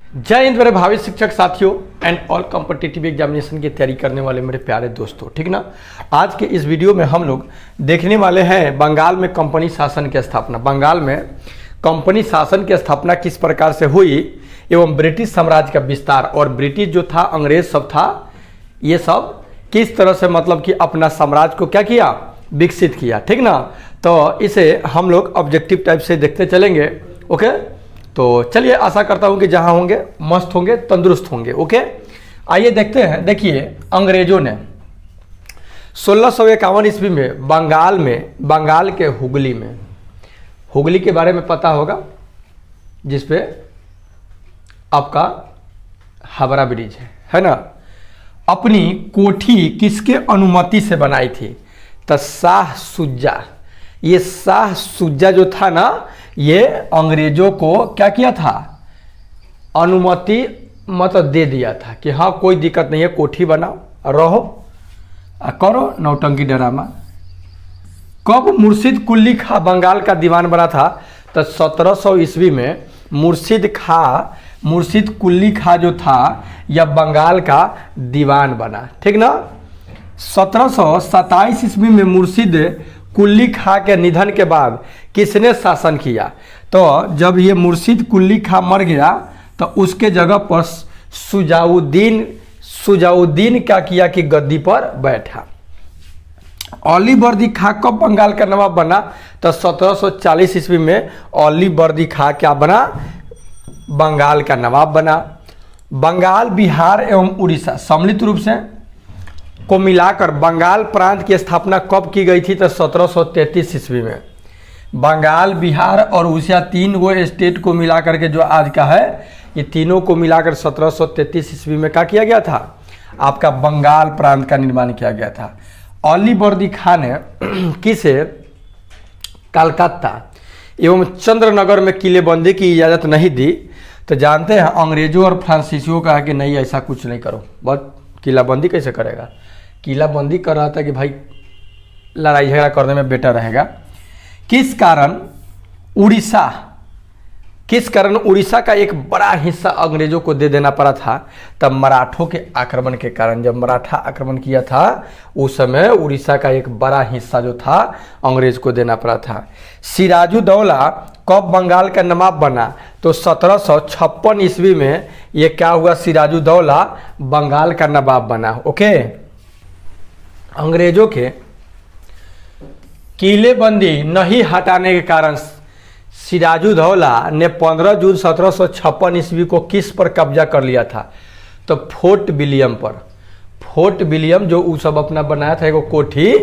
जय हिंद मेरे भावी शिक्षक साथियों एंड ऑल कॉम्पिटिटिव एग्जामिनेशन की तैयारी करने वाले मेरे प्यारे दोस्तों, ठीक ना। आज के इस वीडियो में हम लोग देखने वाले हैं बंगाल में कंपनी शासन की स्थापना। बंगाल में कंपनी शासन की स्थापना किस प्रकार से हुई एवं ब्रिटिश साम्राज्य का विस्तार और ब्रिटिश जो था, अंग्रेज सब था, ये सब किस तरह से मतलब कि अपना साम्राज्य को क्या किया, विकसित किया, ठीक ना। तो इसे हम लोग ऑब्जेक्टिव टाइप से देखते चलेंगे। ओके, तो चलिए, आशा करता हूं कि जहां होंगे मस्त होंगे, तंदुरुस्त होंगे। ओके, आइए देखते हैं। देखिए, अंग्रेजों ने 1651 ईस्वी में बंगाल के हुगली के बारे में पता होगा, जिसपे आपका हावड़ा ब्रिज है ना, अपनी कोठी किसके अनुमति से बनाई थी? तो शाह सुजा। ये शाह सुजा जो था ना, ये अंग्रेजों को क्या किया था, अनुमति मतलब दे दिया था कि हाँ कोई दिक्कत नहीं है, कोठी बनाओ, रहो, करो नौटंकी ड्रामा। कब मुर्शिद कुली खां बंगाल का दीवान बना था? तो 1700 ईस्वी में मुर्शिद कुली खां जो था यह बंगाल का दीवान बना, ठीक ना। 1727 ईस्वी में मुर्शिद कुली खां के निधन के बाद किसने शासन किया? तो जब ये मुर्शिद कुली खां मर गया तो उसके जगह पर सुजाउद्दीन क्या किया कि गद्दी पर बैठा। अली बर्दी खां कब बंगाल का नवाब बना? तो 1740 ईस्वी में अली बर्दी खां क्या बना, बंगाल का नवाब बना। बंगाल, बिहार एवं उड़ीसा सम्मिलित रूप से को मिलाकर बंगाल प्रांत की स्थापना कब की गई थी? तो 1733 ईस्वी में। बंगाल, बिहार और उड़ीसा तीन वो स्टेट को मिलाकर के जो आज का है, ये तीनों को मिलाकर 1733 ईस्वी में क्या किया गया था, आपका बंगाल प्रांत का निर्माण किया गया था। अली बर्दी खां ने किसे कलकत्ता एवं चंद्रनगर में किलेबंदी की इजाज़त नहीं दी? तो जानते हैं अंग्रेजों और फ्रांसीसियों का है कि नहीं, ऐसा कुछ नहीं करो, बस किलाबंदी कैसे करेगा। किलाबंदी कर रहा था कि भाई लड़ाई झगड़ा करने में बेटर रहेगा। किस कारण उड़ीसा का एक बड़ा हिस्सा अंग्रेजों को दे देना पड़ा था? तब मराठों के आक्रमण के कारण। जब मराठा आक्रमण किया था उस समय उड़ीसा का एक बड़ा हिस्सा जो था अंग्रेज को देना पड़ा था। सिराजुद्दौला कब बंगाल का नवाब बना? तो 1756 ईस्वी में ये क्या हुआ, सिराजुद्दौला बंगाल का नवाब बना। ओके, अंग्रेजों के किलेबंदी नहीं हटाने के कारण सिराजुद्दौला ने 15 जून 1756 ईस्वी को किस पर कब्जा कर लिया था? तो फोर्ट विलियम पर। फोर्ट विलियम जो उस सब अपना बनाया था एगो कोठी,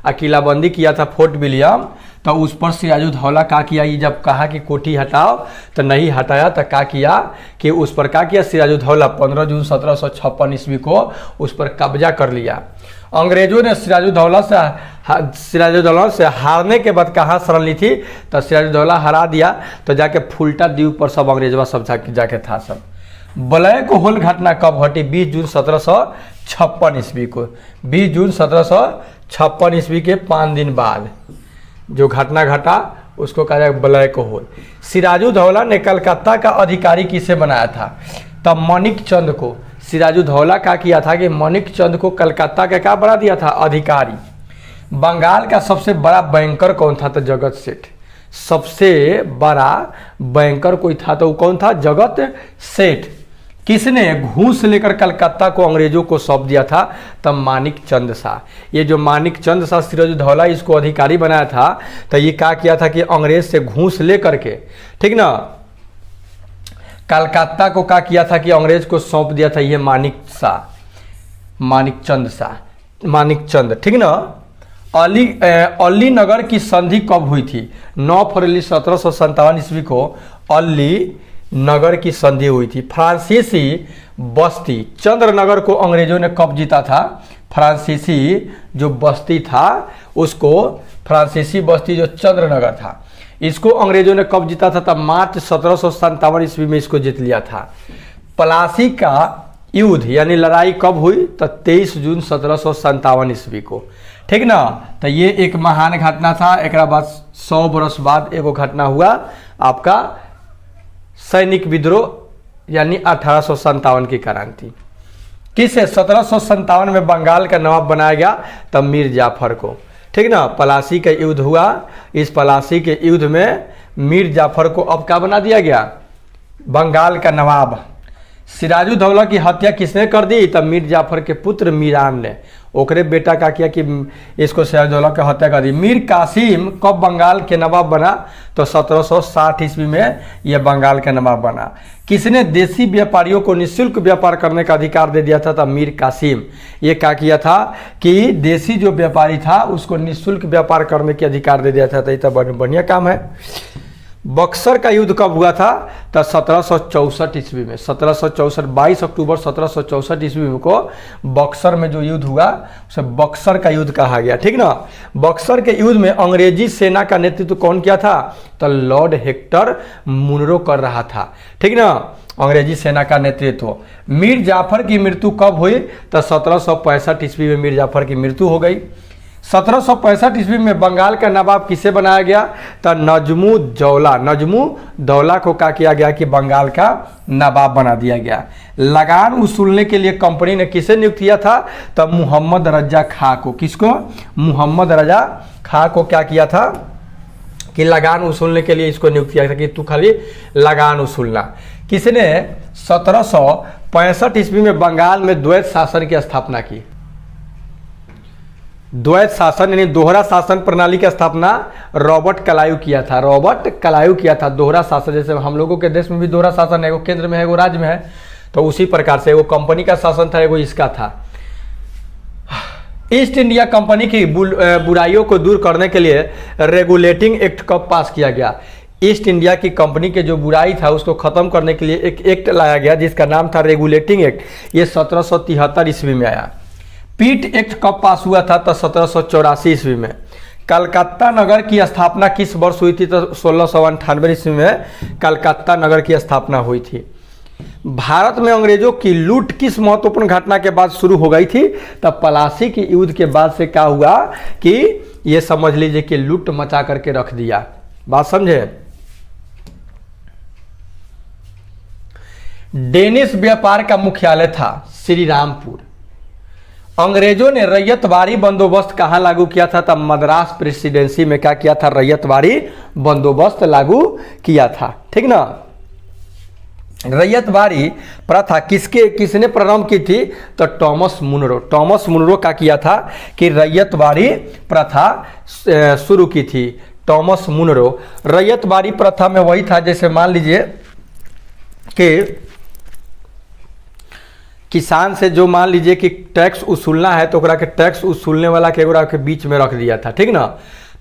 किलाबंदी किया था फोर्ट विलियम, तो उस पर सिराजुद्दौला क्या किया, ये जब कहा कि कोठी हटाओ तो नहीं हटाया, तो क्या किया कि उस पर क्या किया, सिराजुद्दौला 15 जून 1756 ईस्वी को उस पर कब्जा कर लिया। अंग्रेजों ने सिराजुद्दौला से हारने के बाद कहाँ शरण ली थी? तो सिराजुद्दौला हरा दिया तो जाके फुल्टा द्वीप पर सब अंग्रेजवा सब जाके था सब। ब्लैक होल घटना कब घटी? 20 जून 1756 ईस्वी को। 20 जून 1756 ईस्वी के 5 दिन बाद जो घटना घटा उसको कहा जाए ब्लैक होल। सिराजुद्दौला ने कलकत्ता का अधिकारी किसे बनाया था? तब मानिक चंद को। सिराजुद्दौला क्या किया था कि मानिक चंद को कलकत्ता का क्या बना दिया था, अधिकारी। बंगाल का सबसे बड़ा बैंकर कौन था? तो जगत सेठ। सबसे बड़ा बैंकर कोई था तो वो कौन था? जगत सेठ। किसने घूस लेकर कलकत्ता को अंग्रेजों को सौंप दिया था? तब मानिक चंद शाह। ये जो मानिक चंद शाह सिराजुद्दौला इसको अधिकारी बनाया था, तो ये क्या किया था कि अंग्रेज से घूस लेकर के, ठीक ना, कलकत्ता को क्या किया था कि अंग्रेज को सौंप दिया था। ये मानिक चंद, ठीक ना। अली नगर की संधि कब हुई थी? 9 फरवरी 1757 ईस्वी को अली नगर की संधि हुई थी। फ्रांसीसी बस्ती चंद्रनगर को अंग्रेजों ने कब जीता था? फ्रांसीसी जो बस्ती था उसको, फ्रांसीसी बस्ती जो चंद्रनगर था, इसको अंग्रेजों ने कब जीता था? तब मार्च 1757 ईस्वी में इसको जीत लिया था। प्लासी का युद्ध यानी लड़ाई कब हुई? तो 23 जून 1757 ईस्वी को, ठीक ना। तो ये एक महान घटना था। एक बाद 100 बरस बाद एगो घटना हुआ, आपका सैनिक विद्रोह यानी 1857 की क्रांति। किसे 1757 में बंगाल का नवाब बनाया गया? तब मीर जाफर को। ठीक ना, पलासी का युद्ध हुआ, इस पलासी के युद्ध में मीर जाफर को अब क्या बना दिया गया? बंगाल का नवाब। सिराजुद्दौला की हत्या किसने कर दी? तब मीर जाफर के पुत्र मीरान ने, ओकरे बेटा का किया कि इसको सिराजुद्दौला की हत्या कर दी। मीर कासिम कब बंगाल के नवाब बना? तो 1760 ईस्वी में यह बंगाल का नवाब बना। किसने देसी व्यापारियों को निःशुल्क व्यापार करने का अधिकार दे दिया था? तब मीर कासिम। ये क्या किया था कि देसी जो व्यापारी था उसको निःशुल्क व्यापार करने के अधिकार दे दिया था। तो ये तो बढ़िया काम है। बक्सर का युद्ध कब हुआ था? तो 1764 ईस्वी में। 1764 22 अक्टूबर 1764 ईस्वी को बक्सर में जो युद्ध हुआ उसे बक्सर का युद्ध कहा गया। ठीक ना। बक्सर के युद्ध में अंग्रेजी सेना का नेतृत्व कौन किया था? तो लॉर्ड हेक्टर मुनरो कर रहा था। ठीक ना, अंग्रेजी सेना का नेतृत्व। मीर जाफर की मृत्यु कब हुई? तो 1765 ईस्वी में मीर जाफर की मृत्यु हो गई। 1765 ईस्वी में बंगाल का नवाब किसे बनाया गया? तो नजमुद्दौला। नजमुद्दौला को क्या किया गया कि बंगाल का नवाब बना दिया गया। लगान वसूलने के लिए कंपनी ने किसे नियुक्त किया था? तो मोहम्मद रजा खां को। किसको? मोहम्मद रजा खां को क्या किया था कि लगान वसूलने के लिए इसको नियुक्त किया था कि तू खाली लगान वसूलना। किसने 1765 ईस्वी में बंगाल में द्वैत शासन की स्थापना की? द्वैत शासन यानी दोहरा शासन प्रणाली की स्थापना रॉबर्ट क्लाइव किया था। रॉबर्ट क्लाइव किया था दोहरा शासन। जैसे हम लोगों के देश में भी दोहरा शासन है, एगो केंद्र में है, एगो राज्य में है, तो उसी प्रकार से एगो कंपनी का शासन था, एगो इसका था। ईस्ट इंडिया कंपनी की बुराइयों को दूर करने के लिए रेगुलेटिंग एक्ट कब पास किया गया? ईस्ट इंडिया की कंपनी के जो बुराई था उसको खत्म करने के लिए एक एक्ट लाया गया जिसका नाम था रेगुलेटिंग एक्ट। ये 1773 ईस्वी में आया। पीट एक्ट कब पास हुआ था? तो 1784 ईस्वी में। कलकत्ता नगर की स्थापना किस वर्ष हुई थी? तो 1698 ईस्वी में कलकत्ता नगर की स्थापना हुई थी। भारत में अंग्रेजों की लूट किस महत्वपूर्ण घटना के बाद शुरू हो गई थी? तब पलासी के युद्ध के बाद से क्या हुआ कि ये समझ लीजिए कि लूट मचा करके रख दिया। बात समझे? डेनिश व्यापार का मुख्यालय था श्रीरामपुर। अंग्रेजों ने रैयतवारी बंदोबस्त कहाँ लागू किया था? तब मद्रास प्रेसिडेंसी में क्या किया था? रैयतवारी बंदोबस्त लागू किया था। ठीक ना। रैयतवारी प्रथा किसने प्रारंभ की थी? तो टॉमस मुनरो। टॉमस मुनरो का किया था कि रैयतवारी प्रथा शुरू की थी। Thomas Munro. रैयतवारी प्रथा में वही था जैसे मान लीजिए कि किसान से जो मान लीजिए कि टैक्स वसूलना है तो ओकरा के टैक्स वसूलने वाला के ओकरा के बीच में रख दिया था। ठीक ना।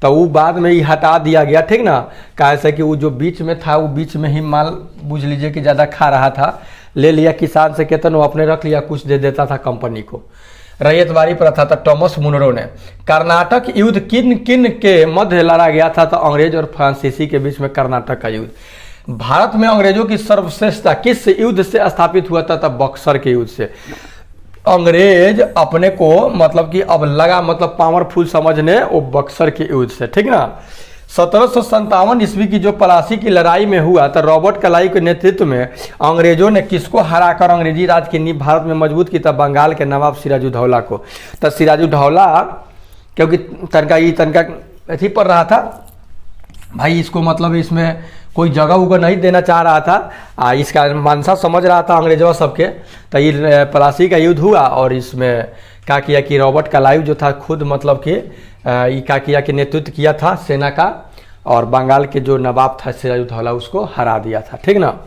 तो वो बाद में ही हटा दिया गया। ठीक ना। कैसे कि वो जो बीच में था वो बीच में ही माल बुझ लीजिए कि ज़्यादा खा रहा था, ले लिया किसान से केतन, वो अपने रख लिया, कुछ दे देता था कंपनी को। रैयतवारी प्रथा था। टॉमस मुनरो ने। कर्नाटक युद्ध किन किन के मध्य लड़ा गया था? तो अंग्रेज और फ्रांसीसी के बीच में कर्नाटक का युद्ध। भारत में अंग्रेजों की सर्वश्रेष्ठता किस युद्ध से स्थापित हुआ था? तब बक्सर के युद्ध से। अंग्रेज अपने को मतलब कि अब लगा मतलब पावरफुल समझने वो बक्सर के युद्ध से। ठीक ना। 1757 ईस्वी की जो पलासी की लड़ाई में हुआ तो रॉबर्ट क्लाइव के नेतृत्व में अंग्रेजों ने किसको हराकर अंग्रेजी राज की नींव भारत में मजबूत की? तब बंगाल के नवाब सिराजुद्दौला को। तो सिराजुद्दौला क्योंकि तनका अथी पर रहा था भाई, इसको मतलब इसमें कोई जगह उगह नहीं देना चाह रहा था, इसका मानसा समझ रहा था अंग्रेजों सबके। तो ये पलासी का युद्ध हुआ और इसमें क्या किया कि रॉबर्ट क्लाइव जो था खुद मतलब कि ये क्या किया कि नेतृत्व किया था सेना का, और बंगाल के जो नवाब था सिराजुद्दौला उसको हरा दिया था। ठीक ना।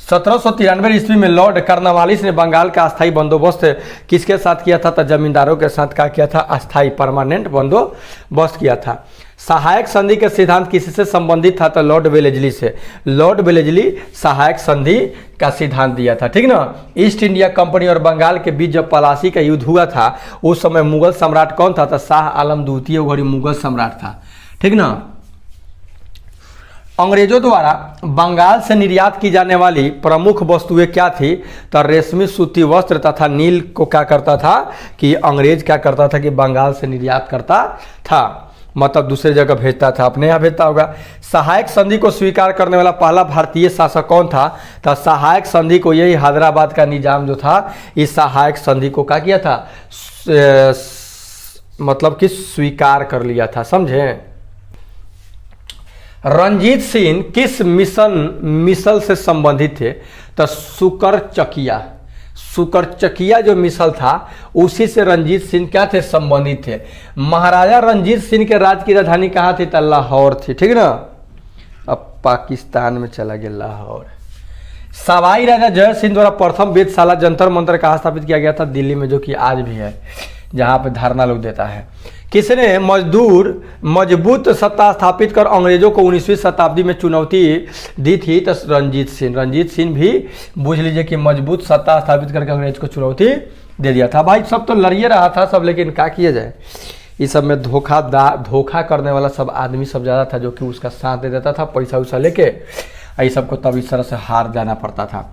1793 ईस्वी में लॉर्ड कार्नवालिस ने बंगाल का अस्थायी बंदोबस्त किसके साथ किया था? तो जमींदारों के साथ क्या किया था? अस्थायी परमानेंट बंदोबस्त किया था। सहायक संधि का सिद्धांत किससे संबंधित था? तो लॉर्ड वेलेजली से। लॉर्ड वेलेजली सहायक संधि का सिद्धांत दिया था। ठीक ना। ईस्ट इंडिया कंपनी और बंगाल के बीच जब पलासी का युद्ध हुआ था उस समय मुगल सम्राट कौन था? तो शाह आलम द्वितीय मुगल सम्राट था। ठीक ना। अंग्रेजों द्वारा बंगाल से निर्यात की जाने वाली प्रमुख वस्तुएं क्या थी? तो रेशमी सूती वस्त्र तथा नील को क्या करता था कि अंग्रेज क्या करता था कि बंगाल से निर्यात करता था। मतलब दूसरे जगह भेजता था, अपने यहाँ भेजता होगा। सहायक संधि को स्वीकार करने वाला पहला भारतीय शासक कौन था? तो सहायक संधि को, यही हैदराबाद का निजाम जो था, इस सहायक संधि को क्या किया था? मतलब कि स्वीकार कर लिया था, समझे। रंजीत सिंह किस मिसल से संबंधित थे? तो सुकरचकिया, सुकरचकिया जो मिसल था उसी से रंजीत सिंह क्या थे? संबंधित थे। महाराजा रंजीत सिंह के राज की राजधानी कहाँ थी? तो लाहौर थी, ठीक ना। अब पाकिस्तान में चला गया लाहौर। सवाई राजा जय सिंह द्वारा प्रथम वेधशाला जंतर मंतर कहाँ स्थापित किया गया था? दिल्ली में, जो कि आज भी है, जहाँ पे धरना लोग देता है। किसने मजबूत सत्ता स्थापित कर अंग्रेजों को 19वीं शताब्दी में चुनौती दी थी? तो रंजीत सिंह। रंजीत सिंह भी बुझ लीजिए कि मजबूत सत्ता स्थापित करके अंग्रेज को चुनौती दे दिया था। भाई सब तो लड़िए रहा था सब, लेकिन क्या किया जाए, इस सब में धोखा करने वाला सब आदमी सब ज़्यादा था, जो कि उसका साथ दे देता था पैसा वैसा लेके, ये सबको तब इस तरह से हार जाना पड़ता था।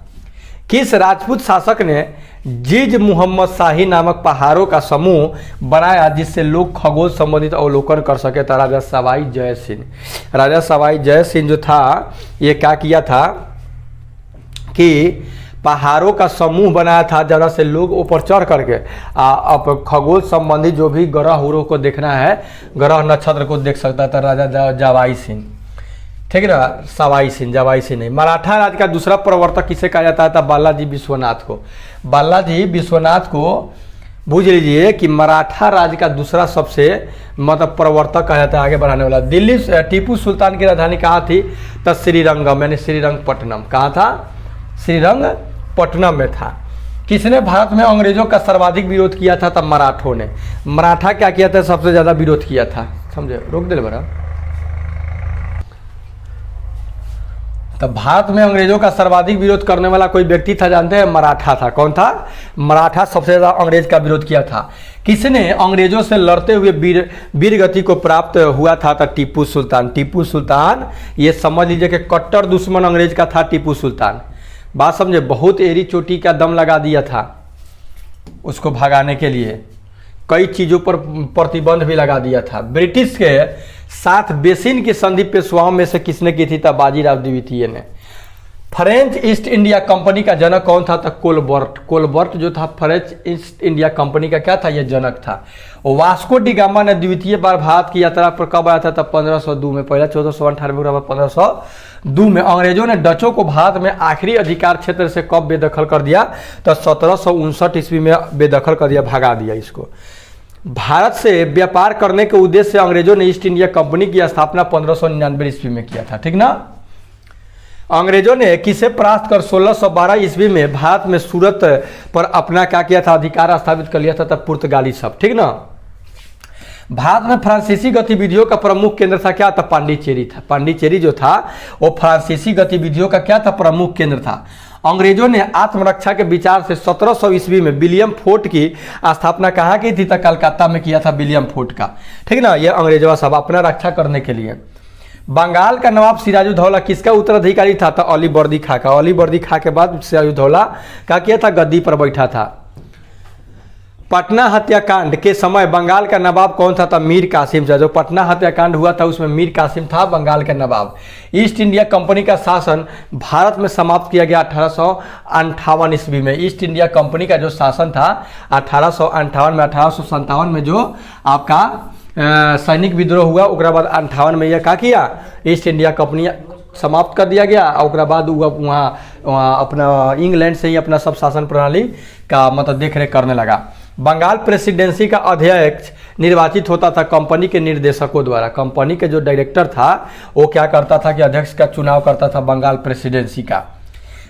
किस राजपूत शासक ने जिज मुहम्मद शाही नामक पहाड़ों का समूह बनाया जिससे लोग खगोल संबंधित अवलोकन कर सके? था राजा सवाई जय सिंह। राजा सवाई जय सिंह जो था, ये क्या किया था कि पहाड़ों का समूह बनाया था, जरा से लोग ऊपर चढ़ करके अब खगोल संबंधी जो भी ग्रह उरों को देखना है, ग्रह नक्षत्र को देख सकता था राजा जवाई सिंह, ठीक है ना। सवाई सिंह, जवाई सिंह नहीं। मराठा राज का दूसरा प्रवर्तक किसे कहा जाता था? बालाजी विश्वनाथ को। बालाजी विश्वनाथ को बूझ लीजिए कि मराठा राज का दूसरा सबसे मतलब प्रवर्तक कहा जाता है, आगे बढ़ाने वाला। दिल्ली टीपू सुल्तान की राजधानी कहाँ थी? तो श्रीरंगम, यानी श्रीरंगपट्टनम। कहाँ था? श्रीरंगपट्टनम में था। किसने भारत में अंग्रेजों का सर्वाधिक विरोध किया था? तब मराठों ने। मराठा क्या किया था? सबसे ज्यादा विरोध किया था, समझे। रोक दे बड़ा। तब भारत में अंग्रेजों का सर्वाधिक विरोध करने वाला कोई व्यक्ति था, जानते हैं? मराठा था। कौन था? मराठा सबसे ज्यादा अंग्रेज का विरोध किया था। किसने अंग्रेजों से लड़ते हुए वीर गति को प्राप्त हुआ था? तो टीपू सुल्तान। टीपू सुल्तान, ये समझ लीजिए कि कट्टर दुश्मन अंग्रेज का था टीपू सुल्तान। बात समझे, बहुत एड़ी चोटी का दम लगा दिया था उसको भगाने के लिए, कई चीजों पर प्रतिबंध भी लगा दिया था। ब्रिटिश के साथ बेसिन की संधि पेशवाओं में से किसने की थी? तब बाजीराव द्वितीय ने। फ्रेंच ईस्ट इंडिया कंपनी का जनक कौन था? तो कोलबर्ट। कोलबर्ट जो था फ्रेंच ईस्ट इंडिया कंपनी का क्या था? यह जनक था। वास्को डी गामा ने द्वितीय बार भारत की यात्रा पर कब आया था? तब 1502 में। पहला 1498 में, 1502 में। अंग्रेजों ने डचों को भारत में आखिरी अधिकार क्षेत्र से कब बेदखल कर दिया? तो 1759 ईस्वी में बेदखल कर दिया, भगा दिया इसको। भारत से व्यापार करने के उद्देश्य से अंग्रेजों ने ईस्ट इंडिया कंपनी की स्थापना 1599 ईस्वी में किया था, ठीक ना। अंग्रेजों ने किसे परास्त कर 1612 ईस्वी में भारत में सूरत पर अपना क्या किया था? अधिकार स्थापित कर लिया था, तब पुर्तगाली सब, ठीक ना। भारत में फ्रांसीसी गतिविधियों का प्रमुख केंद्र था, क्या था? पांडिचेरी था। पांडिचेरी जो था वो फ्रांसीसी गतिविधियों का क्या था? प्रमुख केंद्र था। अंग्रेजों ने आत्मरक्षा के विचार से 1700 ईस्वी में विलियम फोर्ट की स्थापना कहाँ की थी? तो कलकत्ता में किया था विलियम फोर्ट का, ठीक ना। ये अंग्रेजों सब अपना रक्षा करने के लिए। बंगाल का नवाब सिराजुद्दौला किसका उत्तराधिकारी था? तो अली बर्दी खां का। अली बर्दी खां के बाद सिराजुद्दौला क्या किया था? गद्दी पर बैठा था। पटना हत्याकांड के समय बंगाल का नवाब कौन था? मीर कासिम था। जो पटना हत्याकांड हुआ था उसमें मीर कासिम था बंगाल का नवाब। ईस्ट इंडिया कंपनी का शासन भारत में समाप्त किया गया 1858 ईस्वी में। ईस्ट इंडिया कंपनी का जो शासन था 1858 में, 1857 में जो आपका सैनिक विद्रोह हुआ, उसके बाद 58 में यह क्या किया? ईस्ट इंडिया कंपनी समाप्त कर दिया गया। और उसके बाद वहाँ अपना इंग्लैंड से ही अपना सब शासन प्रणाली का मतलब देख रेख करने लगा। बंगाल प्रेसिडेंसी का अध्यक्ष निर्वाचित होता था कंपनी के निर्देशकों द्वारा। कंपनी के जो डायरेक्टर था वो क्या करता था कि अध्यक्ष का चुनाव करता था बंगाल प्रेसिडेंसी का।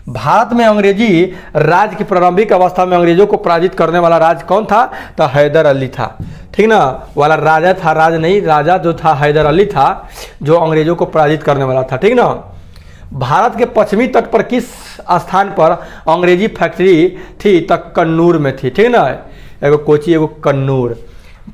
भारत में अंग्रेजी राज की प्रारंभिक अवस्था में अंग्रेजों को पराजित करने वाला राज कौन था? तो हैदर अली था, ठीक ना। वाला राजा था, राज नहीं, राजा जो था हैदर अली था जो अंग्रेजों को पराजित करने वाला था, ठीक ना। भारत के पश्चिमी तट पर किस स्थान पर अंग्रेजी फैक्ट्री थी? तक कन्नूर में थी, ठीक ना। एगो कोची एगो कन्नूर।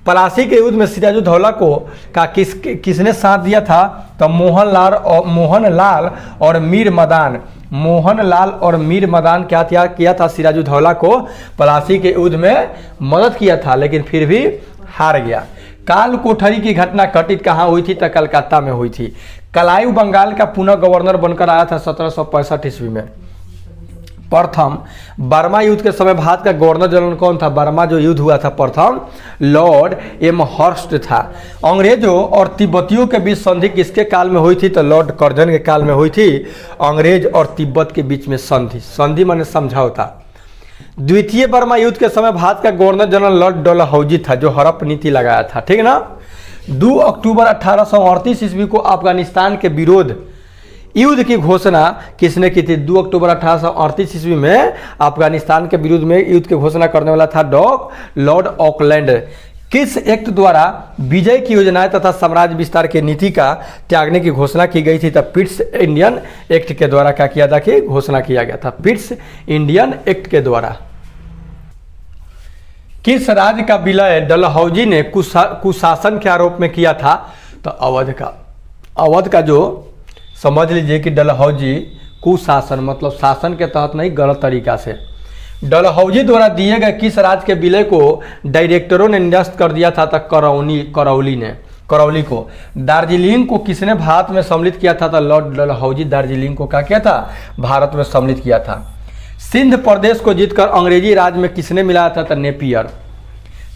पलासी के युद्ध में सिराजुद्दौला को का किसने साथ दिया था? तो मोहनलाल और मीर मदान। मोहनलाल और मीर मदान क्या किया था? सिराजुद्दौला को पलासी के युद्ध में मदद किया था, लेकिन फिर भी हार गया। काल कोठरी की घटना घटित कहाँ हुई थी? तो कलकत्ता में हुई थी। क्लाइव बंगाल का पुनः गवर्नर बनकर आया था 1765 ईस्वी में। प्रथम बर्मा युद्ध के समय भारत का गवर्नर जनरल कौन था? बर्मा जो युद्ध हुआ था प्रथम, लॉर्ड एमहर्स्ट था। अंग्रेजों और तिब्बतियों के बीच संधि किसके काल में हुई थी? तो लॉर्ड कर्जन के काल में हुई थी। अंग्रेज और तिब्बत के बीच में संधि, संधि माने समझौता। द्वितीय बर्मा युद्ध के समय भारत का गवर्नर जनरल लॉर्ड डलहौजी था, जो हड़प नीति लगाया था, ठीक है ना। 2 अक्टूबर 1838 ईस्वी को अफगानिस्तान के विरोध युद्ध की घोषणा किसने की थी? 2 अक्टूबर 1838 ईस्वी में अफगानिस्तान के विरुद्ध में युद्ध की घोषणा करने वाला था लॉर्ड ऑकलैंड। किस एक्ट द्वारा विजय की योजनाएं तथा साम्राज्य विस्तार की नीति का त्यागने की घोषणा की गई थी? तो पिट्स इंडियन एक्ट के द्वारा क्या किया था कि घोषणा किया गया था, पिट्स इंडियन एक्ट के द्वारा। किस राज्य का विलय डलहौजी ने कुशासन के आरोप में किया था? तो अवध का। अवध का जो समझ लीजिए कि डलहौजी कुशासन मतलब शासन के तहत नहीं, गलत तरीका से। डलहौजी द्वारा दिए गए किस राज्य के विलय को डायरेक्टरों ने निरस्त कर दिया था? तो करौली को। दार्जिलिंग को किसने भारत में सम्मिलित किया था? तो लॉर्ड डलहौजी दार्जिलिंग को क्या किया था? भारत में सम्मिलित किया था। सिंध प्रदेश को जीतकर अंग्रेजी राज में किसने मिलाया था? तो नेपियर।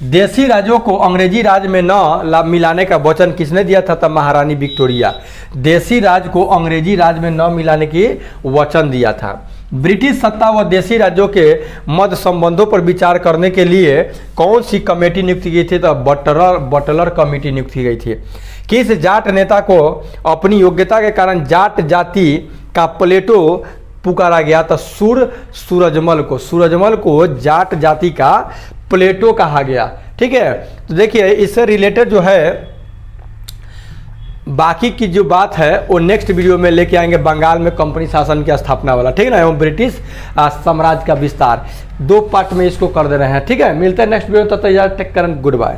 देशी राज्यों को अंग्रेजी राज में न मिलाने का वचन किसने दिया था? तो महारानी विक्टोरिया। देशी राज को अंग्रेजी राज में न मिलाने की वचन दिया था। ब्रिटिश सत्ता व देशी राज्यों के मध्य संबंधों पर विचार करने के लिए कौन सी कमेटी नियुक्त की गई थी? तो बटलर कमेटी नियुक्त की गई थी। किस जाट नेता को अपनी योग्यता के कारण जाट जाति का प्लेटो पुकारा गया? तो सूरजमल को जाट जाति का प्लेटो कहा गया, ठीक है। तो देखिए इससे रिलेटेड जो है बाकी की जो बात है वो नेक्स्ट वीडियो में लेके आएंगे, बंगाल में कंपनी शासन की स्थापना वाला, ठीक है ना, एवं ब्रिटिश साम्राज्य का विस्तार। 2 पार्ट में इसको कर दे रहे हैं, ठीक है। मिलते हैं नेक्स्ट वीडियो, तब तक टेक केयर, गुड बाय।